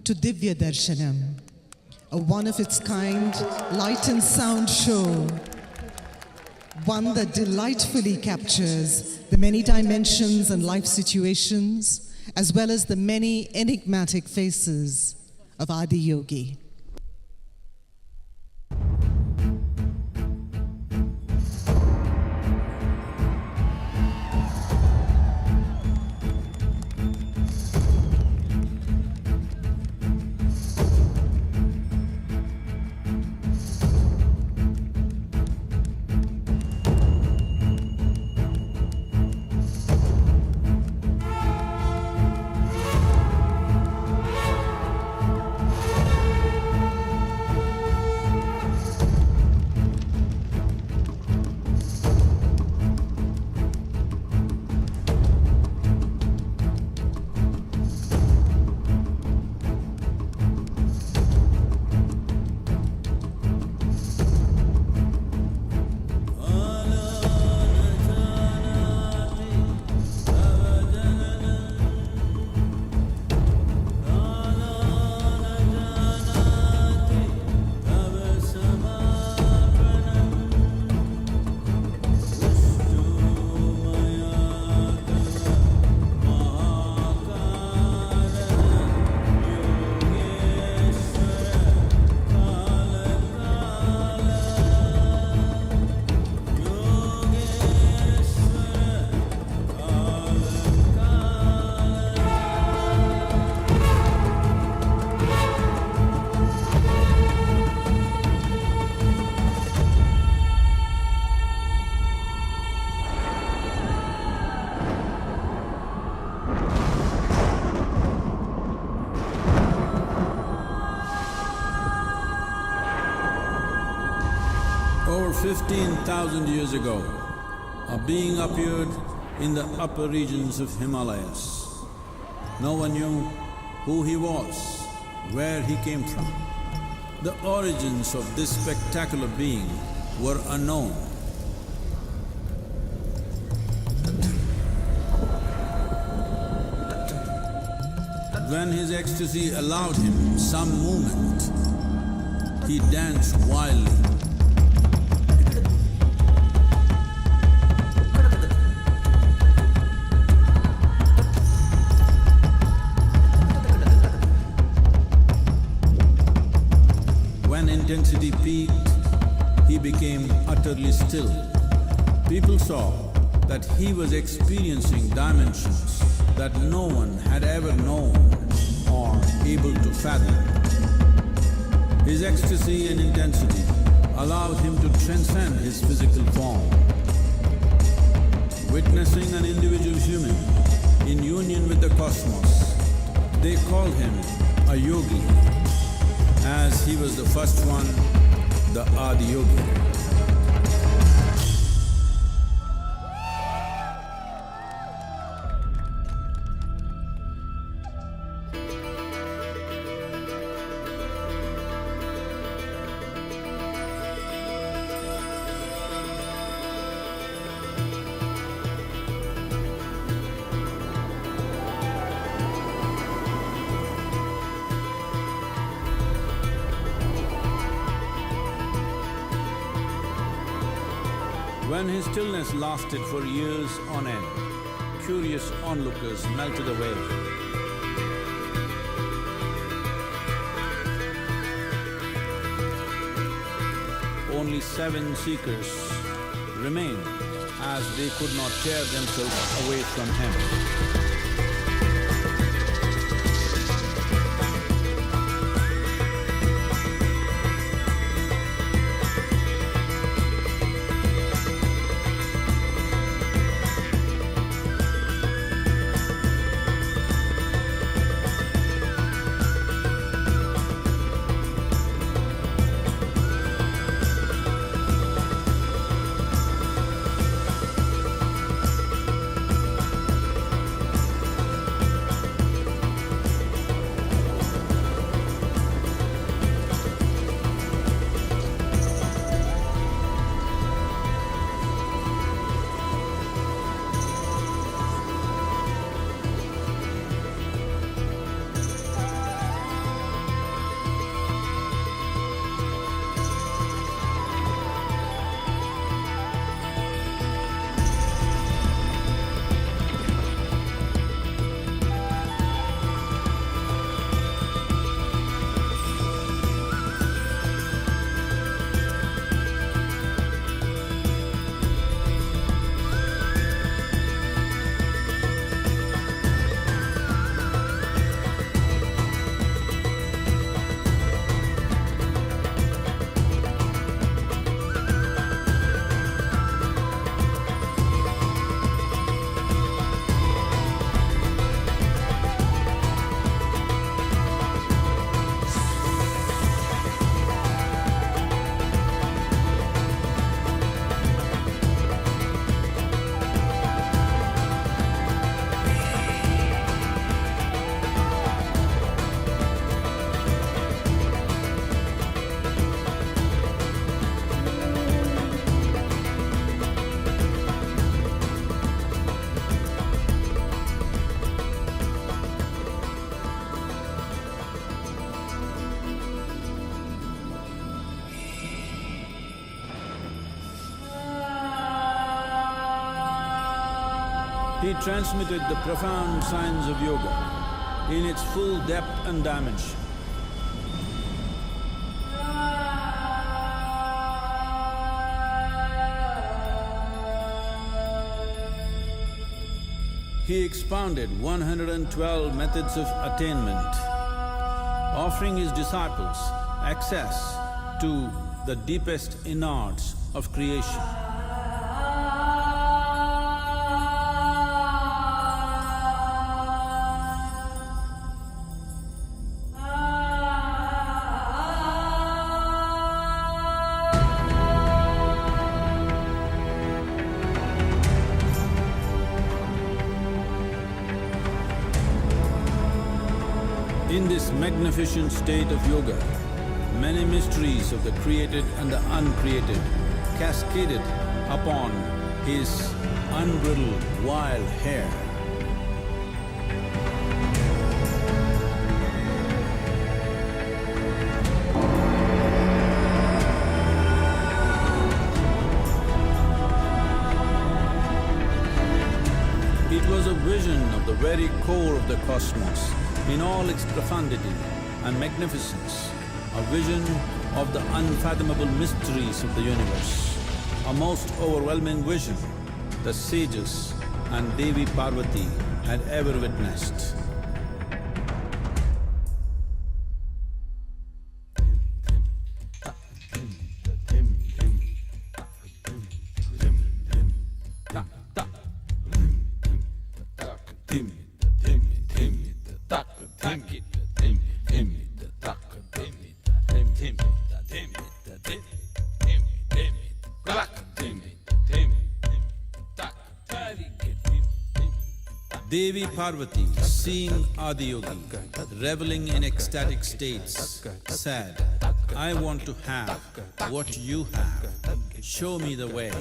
to Divya Darshanam, a one-of-its-kind light and sound show, one that delightfully captures the many dimensions and life situations, as well as the many enigmatic faces of AdiYogi. Over 15,000 years ago, a being appeared in the upper regions of Himalayas. No one knew who he was, where he came from. The origins of this spectacular being were unknown. When his ecstasy allowed him some movement, he danced wildly. When intensity peaked, he became utterly still. People saw that he was experiencing dimensions that no one had ever known or able to fathom. His ecstasy and intensity allowed him to transcend his physical form. Witnessing an individual human in union with the cosmos, they called him a yogi, as he was the first one, the AdiYogi. When his stillness lasted for years on end, curious onlookers melted away. Only 7 seekers remained, as they could not tear themselves away from him. He transmitted the profound science of yoga in its full depth and dimension. He expounded 112 methods of attainment, offering his disciples access to the deepest innards of creation. In this magnificent state of yoga, many mysteries of the created and the uncreated cascaded upon his unbridled wild hair. It was a vision of the very core of the cosmos in all its profundity and magnificence, a vision of the unfathomable mysteries of the universe, a most overwhelming vision the sages and Devi Parvati had ever witnessed. Devi Parvati, seeing AdiYogi reveling in ecstatic states, said, "I want to have what you have. Show me the way."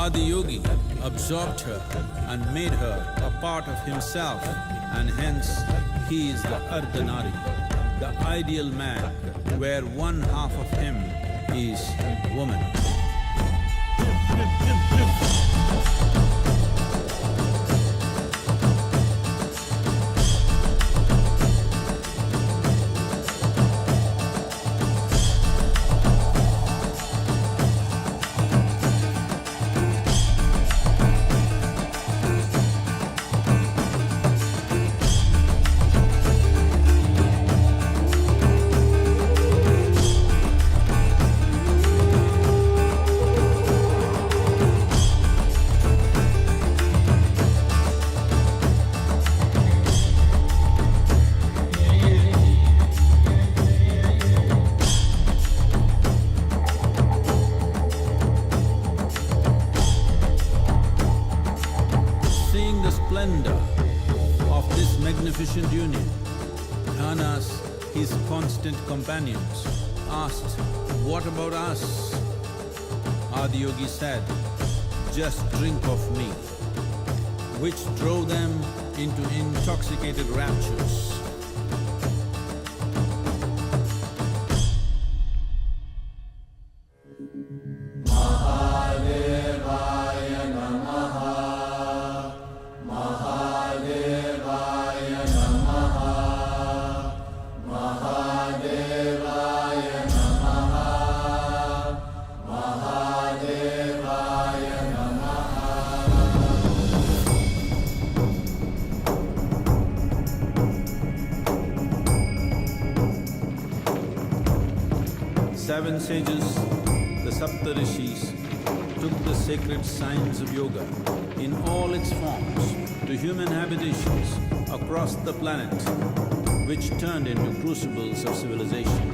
AdiYogi absorbed her and made her a part of himself, and hence he is the Ardhanari, the ideal man, where one half of him is woman. Of this magnificent union, Dhanas, his constant companions, asked, "What about us?" AdiYogi said, "Just drink of me," which drove them into intoxicated raptures. seven sages, the Saptarishis, took the sacred science of yoga in all its forms to human habitations across the planet, which turned into crucibles of civilization.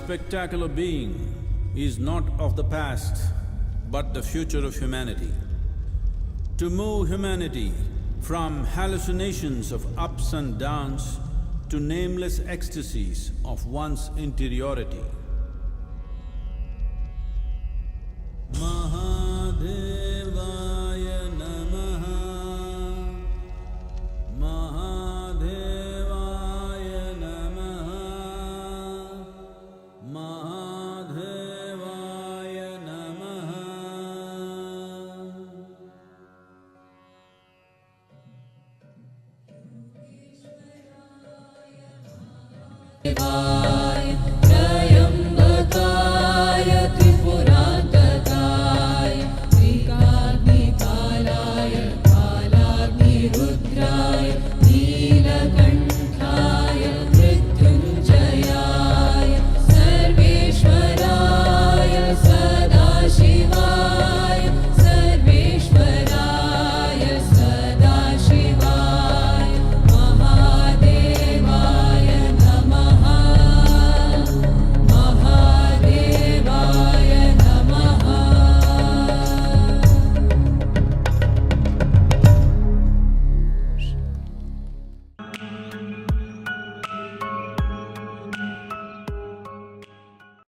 Spectacular being is not of the past, but the future of humanity. To move humanity from hallucinations of ups and downs to nameless ecstasies of one's interiority. Mahadevaya Namaha, Mahadevaya Namaha, Mahadevaya Namaha. Devaya Trayambakaya Tripurantakaya Trikagnikalaya Kalagnirudraya Nilakaya